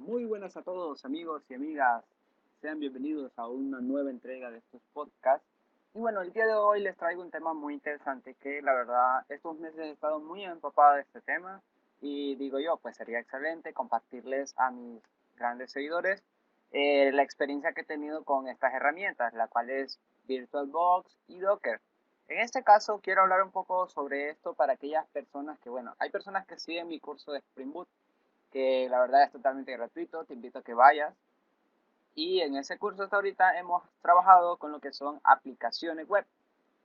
Muy buenas a todos amigos y amigas, sean bienvenidos a una nueva entrega de estos podcasts. Y bueno, el día de hoy les traigo un tema muy interesante que la verdad estos meses he estado muy empapado de este tema y digo yo, pues sería excelente compartirles a mis grandes seguidores la experiencia que he tenido con estas herramientas, la cual es VirtualBox y Docker. En este caso quiero hablar un poco sobre esto para aquellas personas que, bueno, hay personas que siguen mi curso de Spring Boot que la verdad es totalmente gratuito, te invito a que vayas. Y en ese curso hasta ahorita hemos trabajado con lo que son aplicaciones web.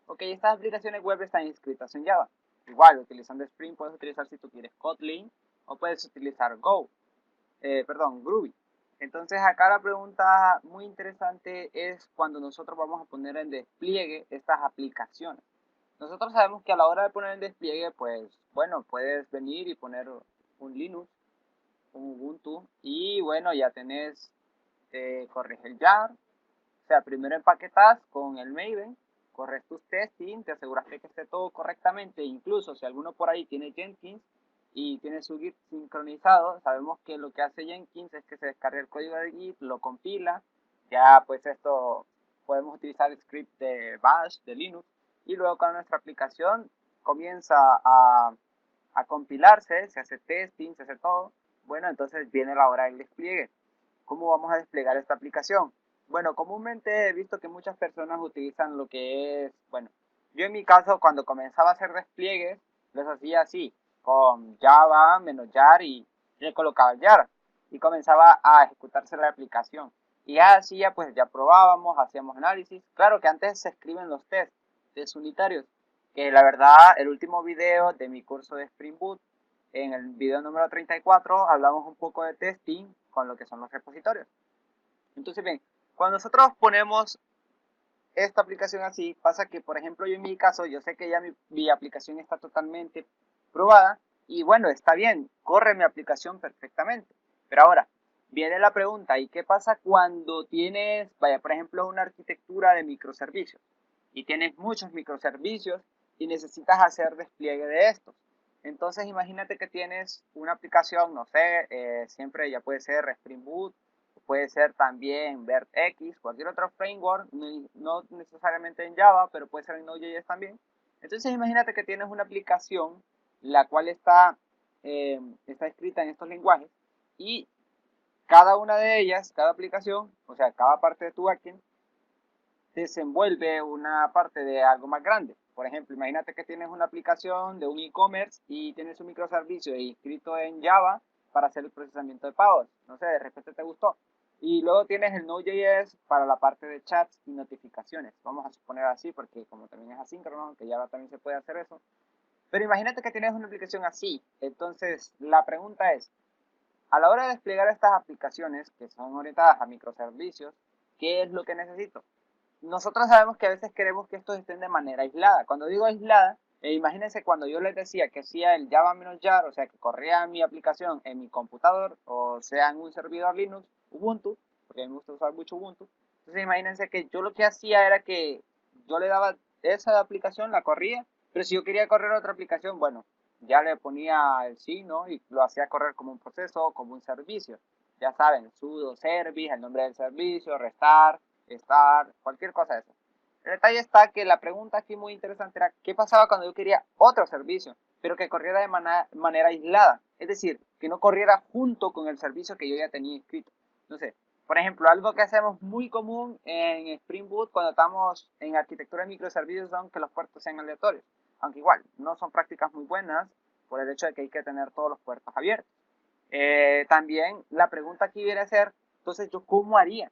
Ok, estas aplicaciones web están inscritas en Java. Igual, utilizando Spring puedes utilizar si tú quieres Kotlin o puedes utilizar Groovy. Entonces acá la pregunta muy interesante es cuando nosotros vamos a poner en despliegue estas aplicaciones. Nosotros sabemos que a la hora de poner en despliegue, pues bueno, puedes venir y poner un Linux, un Ubuntu y bueno, ya tenés, corres el jar, o sea, primero empaquetas con el Maven, corres tus testing, te aseguraste que esté todo correctamente, incluso si alguno por ahí tiene Jenkins y tiene su Git sincronizado, sabemos que lo que hace Jenkins es que se descarga el código de Git, lo compila, ya pues esto podemos utilizar el script de Bash, de Linux, y luego cuando nuestra aplicación comienza a compilarse, se hace testing, se hace todo, bueno, entonces viene la hora del despliegue. ¿Cómo vamos a desplegar esta aplicación? Bueno, comúnmente he visto que muchas personas utilizan lo que es, bueno, yo en mi caso cuando comenzaba a hacer despliegues, los hacía así, con Java, menos jar y le colocaba el jar y comenzaba a ejecutarse la aplicación. Y ya hacía, pues ya probábamos, hacíamos análisis. Claro que antes se escriben los test unitarios, que la verdad el último video de mi curso de Spring Boot, en el video número 34, hablamos un poco de testing con lo que son los repositorios. Entonces, bien, cuando nosotros ponemos esta aplicación así, pasa que, por ejemplo, yo en mi caso, yo sé que ya mi aplicación está totalmente probada y bueno, está bien, corre mi aplicación perfectamente. Pero ahora, viene la pregunta, ¿y qué pasa cuando tienes, vaya, por ejemplo, una arquitectura de microservicios y tienes muchos microservicios y necesitas hacer despliegue de estos? Entonces, imagínate que tienes una aplicación, no sé, siempre ya puede ser Spring Boot, puede ser también VertX, cualquier otro framework, no necesariamente en Java, pero puede ser en Node.js también. Entonces imagínate que tienes una aplicación la cual está escrita en estos lenguajes y cada una de ellas, cada aplicación, o sea, cada parte de tu backend, desenvuelve una parte de algo más grande. Por ejemplo, imagínate que tienes una aplicación de un e-commerce y tienes un microservicio inscrito en Java para hacer el procesamiento de pagos. No sé, de repente te gustó. Y luego tienes el Node.js para la parte de chats y notificaciones. Vamos a suponer así, porque como también es asíncrono, aunque Java también se puede hacer eso. Pero imagínate que tienes una aplicación así. Entonces, la pregunta es, a la hora de desplegar estas aplicaciones que son orientadas a microservicios, ¿qué es lo que necesito? Nosotros sabemos que a veces queremos que estos estén de manera aislada. Cuando digo aislada, imagínense cuando yo les decía que hacía el Java-jar, o sea, que corría mi aplicación en mi computador, o sea, en un servidor Linux, Ubuntu, porque a mí me gusta usar mucho Ubuntu. Entonces, imagínense que yo lo que hacía era que yo le daba esa aplicación, la corría, pero si yo quería correr otra aplicación, bueno, ya le ponía el sí, ¿no? Y lo hacía correr como un proceso, como un servicio. Ya saben, sudo service, el nombre del servicio, restart, estar, cualquier cosa de eso. El detalle está que la pregunta aquí muy interesante era qué pasaba cuando yo quería otro servicio, pero que corriera de manera aislada, es decir, que no corriera junto con el servicio que yo ya tenía inscrito. No sé, por ejemplo, algo que hacemos muy común en Spring Boot cuando estamos en arquitectura de microservicios son que los puertos sean aleatorios, aunque igual no son prácticas muy buenas por el hecho de que hay que tener todos los puertos abiertos. También la pregunta aquí viene a ser, entonces yo cómo haría,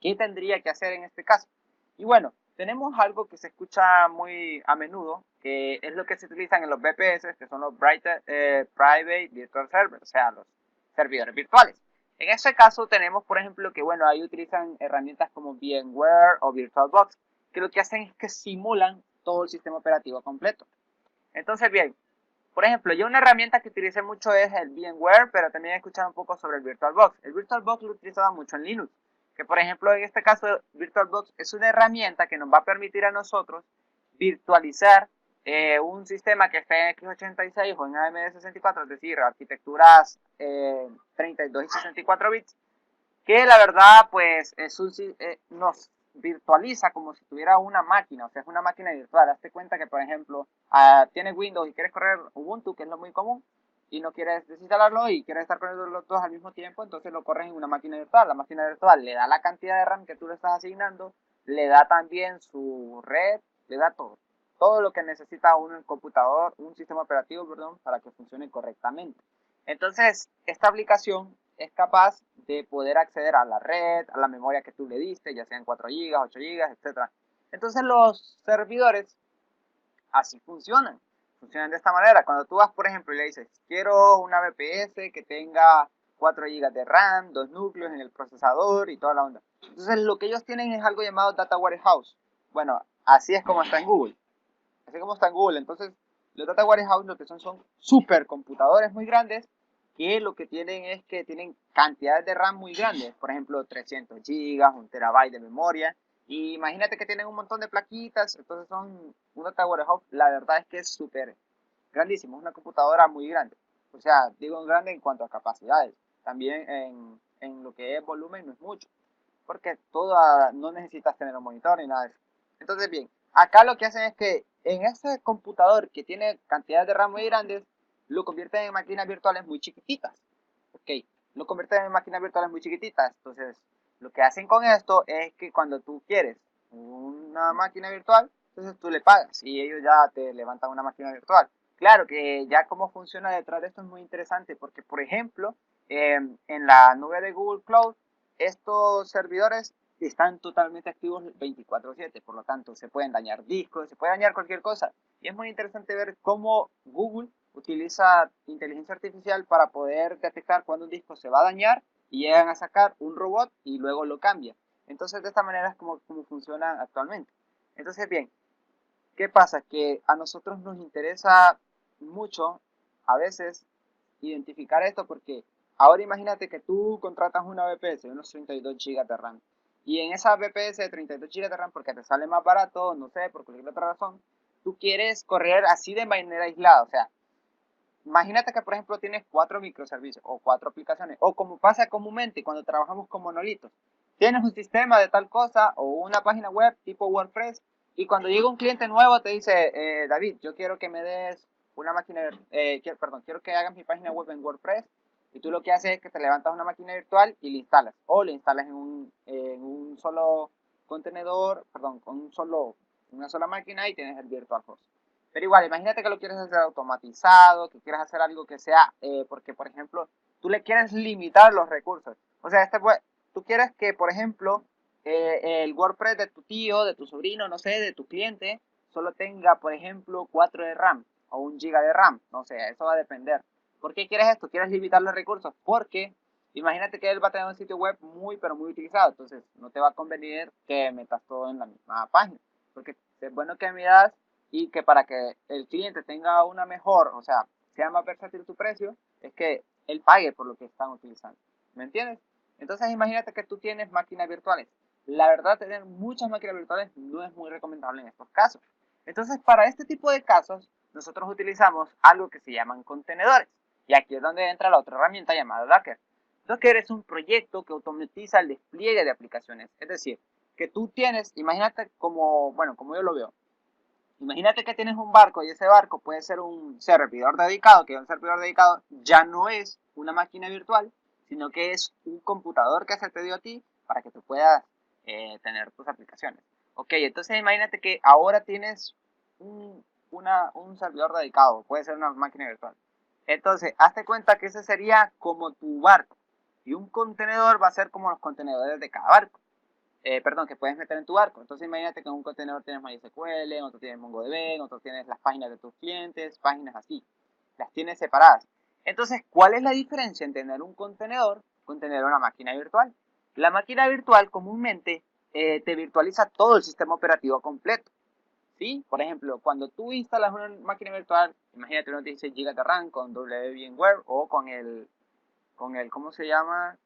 qué tendría que hacer en este caso. Y bueno, tenemos algo que se escucha muy a menudo, que es lo que se utilizan en los VPS, que son los Private Virtual Servers, o sea, los servidores virtuales. En este caso tenemos, por ejemplo, que bueno, ahí utilizan herramientas como VMware o VirtualBox, que lo que hacen es que simulan todo el sistema operativo completo. Entonces, bien, por ejemplo, yo una herramienta que utilicé mucho es el VMware, pero también he escuchado un poco sobre el VirtualBox. El VirtualBox lo utilizaba mucho en Linux, que por ejemplo en este caso VirtualBox es una herramienta que nos va a permitir a nosotros virtualizar un sistema que esté en x86 o en AMD64, es decir, arquitecturas 32 y 64 bits, que la verdad pues nos virtualiza como si tuviera una máquina, o sea, es una máquina virtual. Hazte cuenta que, por ejemplo, tienes Windows y quieres correr Ubuntu, que es lo muy común, y no quieres desinstalarlo y quieres estar corriendo los dos al mismo tiempo, entonces lo corres en una máquina virtual. La máquina virtual le da la cantidad de RAM que tú le estás asignando, le da también su red, le da todo lo que necesita un computador, un sistema operativo, perdón, para que funcione correctamente. Entonces, esta aplicación es capaz de poder acceder a la red, a la memoria que tú le diste, ya sean 4 GB, 8 GB, etc. Entonces los servidores así funcionan. Funcionan de esta manera. Cuando tú vas, por ejemplo, y le dices, quiero una VPS que tenga 4 GB de RAM, 2 núcleos en el procesador y toda la onda. Entonces lo que ellos tienen es algo llamado Data Warehouse. Bueno, así es como está en Google. Así como está en Google. Entonces, los Data Warehouse lo que son supercomputadores muy grandes que lo que tienen es que tienen cantidades de RAM muy grandes. Por ejemplo, 300 gigas, 1 TB de memoria. Y imagínate que tienen un montón de plaquitas. Entonces son un Data Warehouse. La verdad es que es súper grandísimo. Es una computadora muy grande. O sea, digo grande en cuanto a capacidades. También en lo que es volumen no es mucho. Porque no necesitas tener un monitor ni nada de eso. Entonces, bien, acá lo que hacen es que en ese computador que tiene cantidades de RAM muy grandes, lo convierten en máquinas virtuales muy chiquititas. Ok, lo convierten en máquinas virtuales muy chiquititas. Entonces, lo que hacen con esto es que cuando tú quieres una máquina virtual, entonces tú le pagas y ellos ya te levantan una máquina virtual. Claro que ya cómo funciona detrás de esto es muy interesante porque, por ejemplo, en la nube de Google Cloud, estos servidores están totalmente activos 24/7, por lo tanto se pueden dañar discos, se puede dañar cualquier cosa. Y es muy interesante ver cómo Google utiliza inteligencia artificial para poder detectar cuando un disco se va a dañar y llegan a sacar un robot y luego lo cambia. Entonces de esta manera es como funciona actualmente. Entonces bien, ¿qué pasa? Que a nosotros nos interesa mucho a veces identificar esto porque ahora imagínate que tú contratas una VPS de unos 32 GB de RAM y en esa VPS de 32 GB de RAM porque te sale más barato, no sé, por cualquier otra razón, tú quieres correr así de manera aislada, o sea, imagínate que por ejemplo tienes 4 microservicios o 4 aplicaciones o como pasa comúnmente cuando trabajamos con monolitos, tienes un sistema de tal cosa o una página web tipo WordPress y cuando llega un cliente nuevo te dice, David, yo quiero que me des una máquina, quiero que hagas mi página web en WordPress y tú lo que haces es que te levantas una máquina virtual y la instalas o la instalas en un solo contenedor, perdón, una sola máquina y tienes el virtual host. Pero igual, imagínate que lo quieres hacer automatizado, que quieres hacer algo que sea, porque por ejemplo, tú le quieres limitar los recursos. O sea, tú quieres que, por ejemplo, el WordPress de tu tío, de tu sobrino, no sé, de tu cliente, solo tenga, por ejemplo, 4 de RAM o 1 GB de RAM. No sé, eso va a depender. ¿Por qué quieres esto? ¿Quieres limitar los recursos? Porque imagínate que él va a tener un sitio web muy, pero muy utilizado. Entonces, no te va a convenir que metas todo en la misma página. Porque es bueno que midas y que para que el cliente tenga una mejor, o sea, sea más versátil tu precio, es que él pague por lo que están utilizando. ¿Me entiendes? Entonces imagínate que tú tienes máquinas virtuales. La verdad, tener muchas máquinas virtuales no es muy recomendable en estos casos. Entonces, para este tipo de casos, nosotros utilizamos algo que se llaman contenedores. Y aquí es donde entra la otra herramienta llamada Docker. Docker es un proyecto que automatiza el despliegue de aplicaciones. Es decir, que tú tienes, imagínate como, bueno, como yo lo veo, imagínate que tienes un barco y ese barco puede ser un servidor dedicado, que un servidor dedicado ya no es una máquina virtual, sino que es un computador que se te dio a ti para que tú puedas tener tus aplicaciones. Ok, entonces imagínate que ahora tienes un servidor dedicado, puede ser una máquina virtual. Entonces, hazte cuenta que ese sería como tu barco y un contenedor va a ser como los contenedores de cada barco. Perdón, que puedes meter en tu barco. Entonces imagínate que en un contenedor tienes MySQL, en otro tienes MongoDB, en otro tienes las páginas de tus clientes, páginas así. Las tienes separadas. Entonces, ¿cuál es la diferencia entre tener un contenedor con tener una máquina virtual? La máquina virtual comúnmente te virtualiza todo el sistema operativo completo. ¿Sí? Por ejemplo, cuando tú instalas una máquina virtual, imagínate unos 16 GB de RAM con VMware o con el, ¿cómo se llama?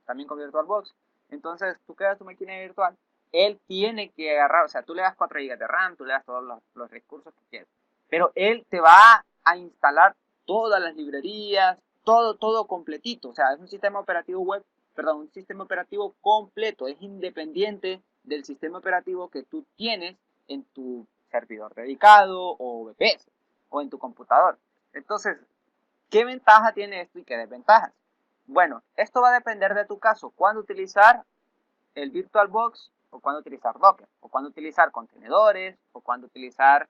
También con VirtualBox. Entonces, tú creas tu máquina virtual él tiene que agarrar, o sea, tú le das 4 GB de RAM, tú le das todos los recursos que quieres, pero él te va a instalar todas las librerías, todo completito, o sea, es un sistema operativo web, perdón, un sistema operativo completo, es independiente del sistema operativo que tú tienes en tu servidor dedicado o VPS o en tu computador. Entonces, ¿qué ventaja tiene esto y qué desventajas? Bueno, esto va a depender de tu caso, cuándo utilizar el VirtualBox o cuándo utilizar Docker, o cuándo utilizar contenedores, o cuándo utilizar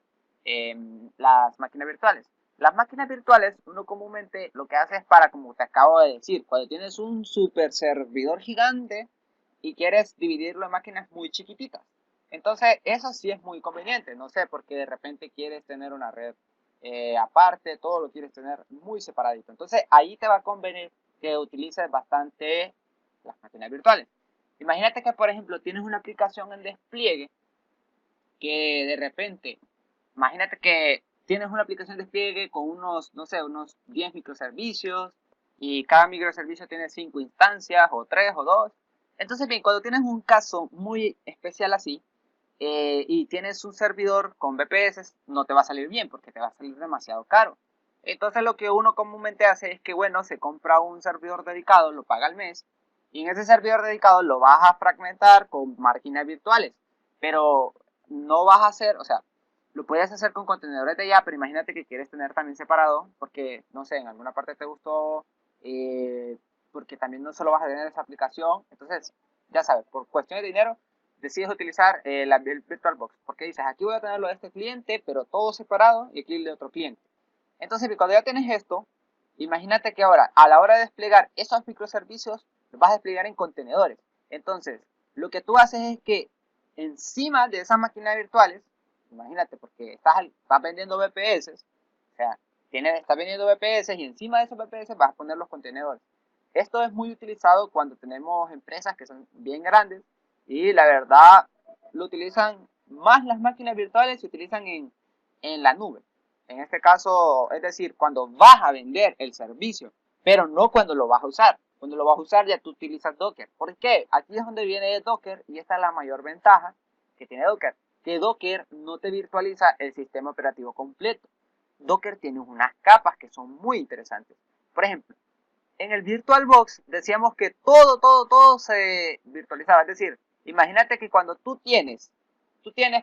las máquinas virtuales. Las máquinas virtuales, uno comúnmente lo que hace es para, como te acabo de decir, cuando tienes un super servidor gigante y quieres dividirlo en máquinas muy chiquititas. Entonces, eso sí es muy conveniente, no sé, porque de repente quieres tener una red aparte, todo lo quieres tener muy separadito. Entonces, ahí te va a convenir que utilices bastante las máquinas virtuales. Imagínate que, por ejemplo, tienes una aplicación en despliegue que de repente, imagínate que tienes una aplicación de despliegue con unos, no sé, unos 10 microservicios y cada microservicio tiene 5 instancias o 3 o 2. Entonces, bien, cuando tienes un caso muy especial así y tienes un servidor con VPS, no te va a salir bien porque te va a salir demasiado caro. Entonces, lo que uno comúnmente hace es que, bueno, se compra un servidor dedicado, lo paga al mes y en ese servidor dedicado lo vas a fragmentar con máquinas virtuales. Pero no vas a hacer, o sea, lo puedes hacer con contenedores de ya, pero imagínate que quieres tener también separado, porque, no sé, en alguna parte te gustó, porque también no solo vas a tener esa aplicación. Entonces, ya sabes, por cuestiones de dinero, decides utilizar el VirtualBox, porque dices, aquí voy a tenerlo de este cliente, pero todo separado, y aquí el de otro cliente. Entonces, cuando ya tienes esto, imagínate que ahora, a la hora de desplegar esos microservicios, los vas a desplegar en contenedores. Entonces, lo que tú haces es que encima de esas máquinas virtuales, imagínate, porque estás vendiendo VPS, o sea, estás vendiendo VPS y encima de esos VPS vas a poner los contenedores. Esto es muy utilizado cuando tenemos empresas que son bien grandes y la verdad lo utilizan más las máquinas virtuales, se utilizan en la nube. En este caso, es decir, cuando vas a vender el servicio, pero no cuando lo vas a usar. Cuando lo vas a usar ya tú utilizas Docker. ¿Por qué? Aquí es donde viene Docker y esta es la mayor ventaja que tiene Docker. Que Docker no te virtualiza el sistema operativo completo. Docker tiene unas capas que son muy interesantes. Por ejemplo, en el VirtualBox decíamos que todo se virtualizaba. Es decir, imagínate que cuando tú tienes,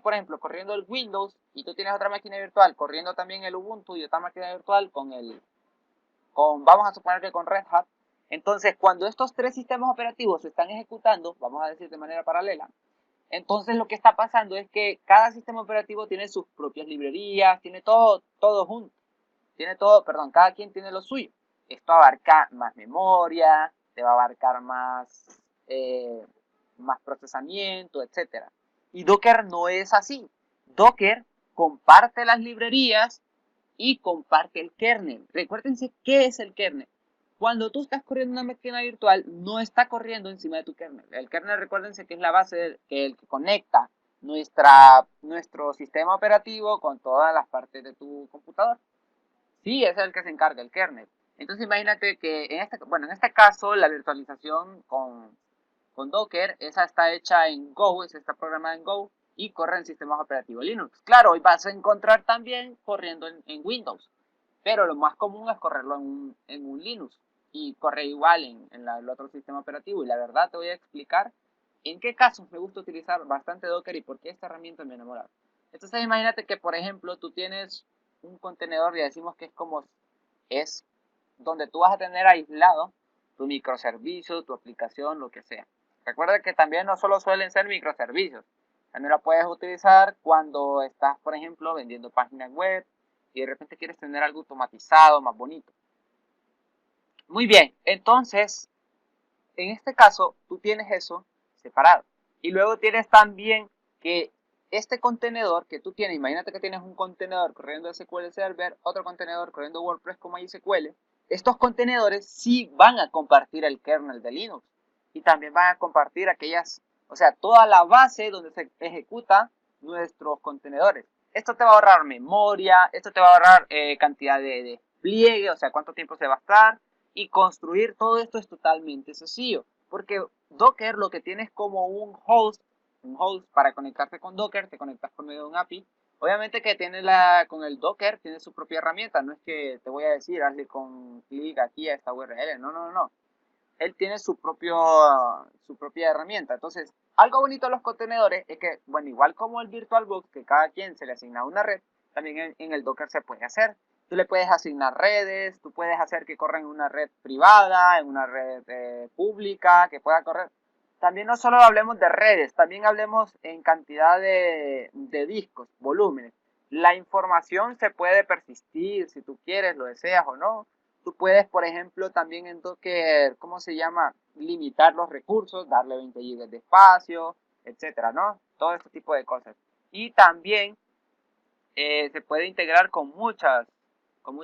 por ejemplo, corriendo el Windows y tú tienes otra máquina virtual corriendo también el Ubuntu y otra máquina virtual vamos a suponer que con Red Hat. Entonces, cuando estos tres sistemas operativos se están ejecutando, vamos a decir de manera paralela, entonces lo que está pasando es que cada sistema operativo tiene sus propias librerías, tiene todo junto, tiene todo, perdón, cada quien tiene lo suyo. Esto abarca más memoria, te va a abarcar más procesamiento, etcétera. Y Docker no es así. Docker comparte las librerías y comparte el kernel. Recuérdense qué es el kernel. Cuando tú estás corriendo una máquina virtual, no está corriendo encima de tu kernel. El kernel, recuérdense que es la base el que conecta nuestro sistema operativo con todas las partes de tu computador. Sí, es el que se encarga, el kernel. Entonces imagínate que en este caso la virtualización con Docker, esa está hecha en Go, esa está programada en Go y corre en sistemas operativos Linux. Claro, hoy vas a encontrar también corriendo en Windows, pero lo más común es correrlo en un Linux y corre igual en el otro sistema operativo. Y la verdad te voy a explicar en qué casos me gusta utilizar bastante Docker y por qué esta herramienta me enamora. Entonces imagínate que, por ejemplo, tú tienes un contenedor y decimos que es donde tú vas a tener aislado tu microservicio, tu aplicación, lo que sea. Recuerda que también no solo suelen ser microservicios, también la puedes utilizar cuando estás, por ejemplo, vendiendo páginas web y de repente quieres tener algo automatizado, más bonito. Muy bien, entonces, en este caso, tú tienes eso separado. Y luego tienes también que este contenedor que tú tienes, imagínate que tienes un contenedor corriendo SQL Server, otro contenedor corriendo WordPress como MySQL. Estos contenedores sí van a compartir el kernel de Linux y también van a compartir o sea, toda la base donde se ejecuta nuestros contenedores. Esto te va a ahorrar memoria, esto te va a ahorrar cantidad de despliegue, o sea, cuánto tiempo se va a estar. Y construir todo esto es totalmente sencillo, porque Docker lo que tiene es como un host un host para conectarte con Docker, te conectas por medio de un API. Obviamente que tiene con el Docker tiene su propia herramienta, no es que te voy a decir, hazle con clic aquí a esta URL, no, no, no. Él tiene su propia herramienta. Entonces, algo bonito de los contenedores es que, bueno, igual como el VirtualBox, que cada quien se le asigna una red, también en el Docker se puede hacer. Tú le puedes asignar redes, tú puedes hacer que corra en una red privada, en una red pública, que pueda correr. También no solo hablemos de redes, también hablemos en cantidad de discos, volúmenes. La información se puede persistir si tú quieres, lo deseas o no. Tú puedes, por ejemplo, también en Docker, ¿cómo se llama? Limitar los recursos, darle 20 GB de espacio, etcétera, ¿no? Todo este tipo de cosas. Y también se puede integrar con muchas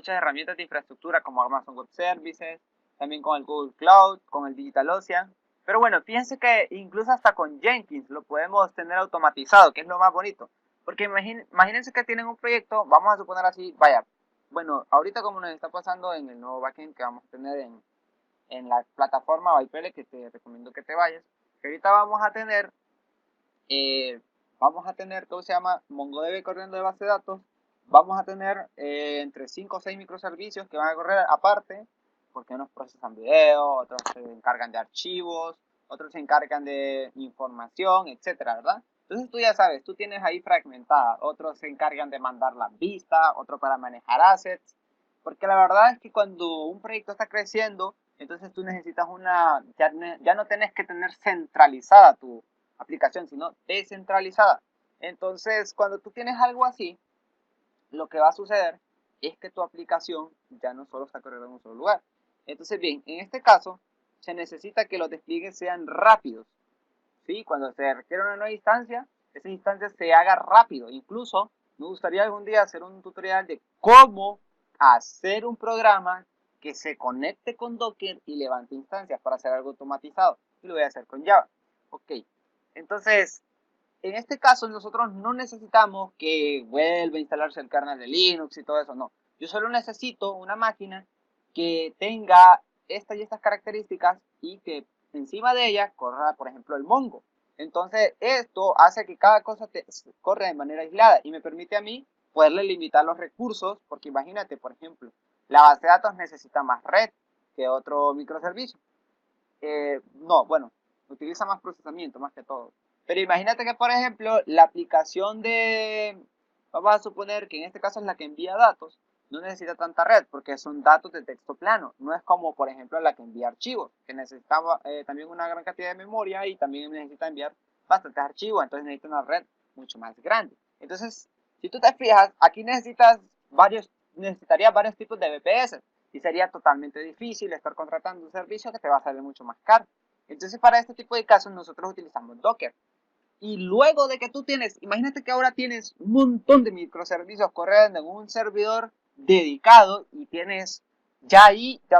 herramientas de infraestructura como Amazon Web Services, también con el Google Cloud, con el DigitalOcean. Pero bueno, fíjense que incluso hasta con Jenkins lo podemos tener automatizado, que es lo más bonito. Porque imagínense que tienen un proyecto, vamos a suponer así, vaya, bueno, ahorita como nos está pasando en el nuevo backend que vamos a tener en la plataforma Bypele, que te recomiendo que te vayas, que ahorita eh, vamos a tener, ¿cómo se llama? MongoDB corriendo de base de datos, vamos a tener entre 5 o 6 microservicios que van a correr aparte, porque unos procesan video, otros se encargan de archivos, otros se encargan de información, etcétera, ¿verdad? Entonces tú ya sabes, tú tienes ahí fragmentada, otros se encargan de mandar las vistas, otros para manejar assets, porque la verdad es que cuando un proyecto está creciendo, entonces tú necesitas ya no tienes que tener centralizada tu aplicación, sino descentralizada. Entonces, cuando tú tienes algo así, lo que va a suceder es que tu aplicación ya no solo está corriendo en un solo lugar. Entonces, bien, en este caso, se necesita que los despliegues sean rápidos. ¿Sí? Cuando se requiere una nueva instancia, esa instancia se haga rápido. Incluso, me gustaría algún día hacer un tutorial de cómo hacer un programa que se conecte con Docker y levante instancias para hacer algo automatizado. Y lo voy a hacer con Java. Ok, entonces, en este caso nosotros no necesitamos que vuelva a instalarse el kernel de Linux y todo eso, no. Yo solo necesito una máquina que tenga estas y estas características y que encima de ella corra, por ejemplo, el Mongo. Entonces, esto hace que cada cosa corra de manera aislada y me permite a mí poderle limitar los recursos, porque imagínate, por ejemplo, la base de datos necesita más red que otro microservicio. No, bueno, utiliza más procesamiento más que todo. Pero imagínate que, por ejemplo, la aplicación vamos a suponer que en este caso es la que envía datos, no necesita tanta red porque son datos de texto plano. No es como, por ejemplo, la que envía archivos, que necesitaba también una gran cantidad de memoria y también necesita enviar bastantes archivos, entonces necesita una red mucho más grande. Entonces, si tú te fijas, aquí necesitarías varios tipos de VPS y sería totalmente difícil estar contratando un servicio que te va a salir mucho más caro. Entonces, para este tipo de casos, nosotros utilizamos Docker. Y luego de que tú imagínate que ahora tienes un montón de microservicios corriendo en un servidor dedicado y ya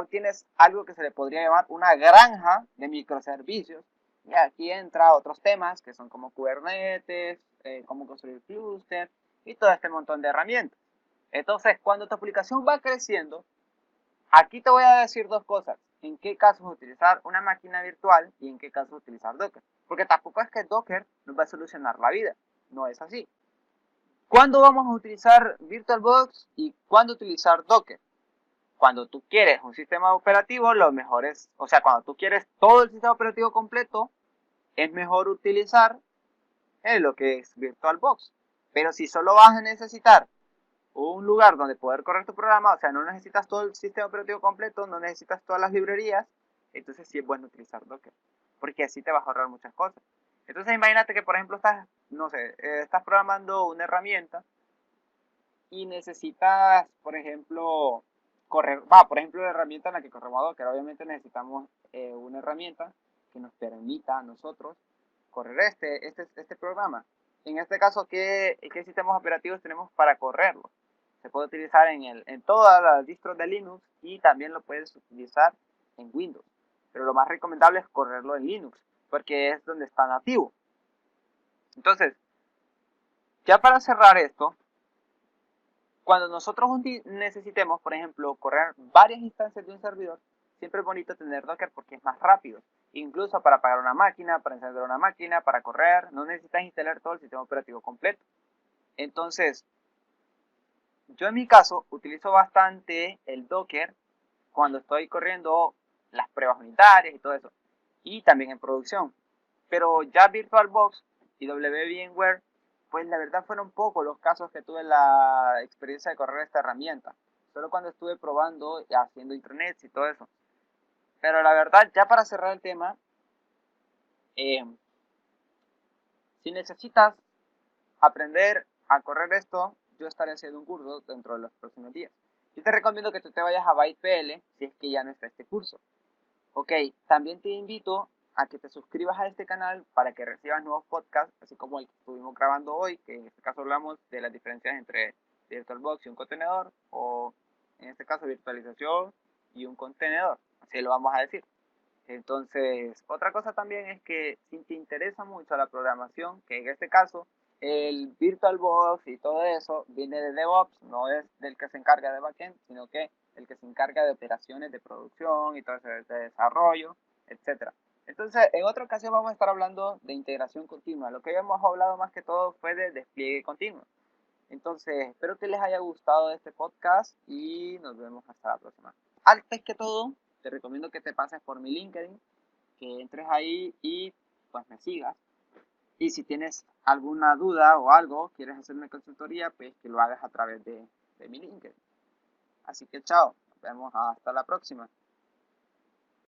tienes algo que se le podría llamar una granja de microservicios. Y aquí entra otros temas que son como Kubernetes, cómo construir cluster y todo este montón de herramientas. Entonces, cuando tu aplicación va creciendo, aquí te voy a decir dos cosas. En qué casos utilizar una máquina virtual y en qué casos utilizar Docker. Porque tampoco es que Docker nos va a solucionar la vida. No es así. ¿Cuándo vamos a utilizar VirtualBox y cuándo utilizar Docker? Cuando tú quieres un sistema operativo, lo mejor es, o sea, cuando tú quieres todo el sistema operativo completo, es mejor utilizar lo que es VirtualBox. Pero si solo vas a necesitar un lugar donde poder correr tu programa, o sea, no necesitas todo el sistema operativo completo, no necesitas todas las librerías, entonces sí es bueno utilizar Docker, porque así te vas a ahorrar muchas cosas. Entonces imagínate que, por ejemplo, no sé, estás programando una herramienta y necesitas, por ejemplo, por ejemplo, la herramienta en la que corremos Docker, obviamente necesitamos una herramienta que nos permita a nosotros correr este programa. En este caso, ¿qué sistemas operativos tenemos para correrlo? Se puede utilizar en todas las distros de Linux y también lo puedes utilizar en Windows. Pero lo más recomendable es correrlo en Linux, porque es donde está nativo. Entonces, ya para cerrar esto, cuando nosotros necesitemos, por ejemplo, correr varias instancias de un servidor, siempre es bonito tener Docker porque es más rápido. incluso para apagar una máquina, para encender una máquina, para correr. No necesitas instalar todo el sistema operativo completo. Entonces, yo en mi caso utilizo bastante el Docker cuando estoy corriendo las pruebas unitarias y todo eso. Y también en producción. Pero ya VirtualBox y VMware, pues la verdad fueron pocos los casos que tuve la experiencia de correr esta herramienta. Solo cuando estuve probando y haciendo intranets y todo eso. Pero la verdad, ya para cerrar el tema, eh, si necesitas aprender a correr esto, yo estaré haciendo un curso dentro de los próximos días. Yo te recomiendo que tú te vayas a BytePL si es que ya no está este curso. Ok, también te invito a que te suscribas a este canal para que recibas nuevos podcasts, así como el que estuvimos grabando hoy, que en este caso hablamos de las diferencias entre VirtualBox y un contenedor, o en este caso virtualización y un contenedor, así lo vamos a decir. Entonces, otra cosa también es que si te interesa mucho la programación, que en este caso el VirtualBox y todo eso viene de DevOps, no es del que se encarga de backend, sino que el que se encarga de operaciones de producción y todo eso, de desarrollo, etcétera. Entonces, en otra ocasión vamos a estar hablando de integración continua. Lo que hemos hablado más que todo fue de despliegue continuo. Entonces, espero que les haya gustado este podcast y nos vemos hasta la próxima. Antes que todo, te recomiendo que te pases por mi LinkedIn, que entres ahí y pues me sigas. Y si tienes alguna duda o algo, quieres hacerme consultoría, pues que lo hagas a través de mi LinkedIn. Así que chao, nos vemos hasta la próxima.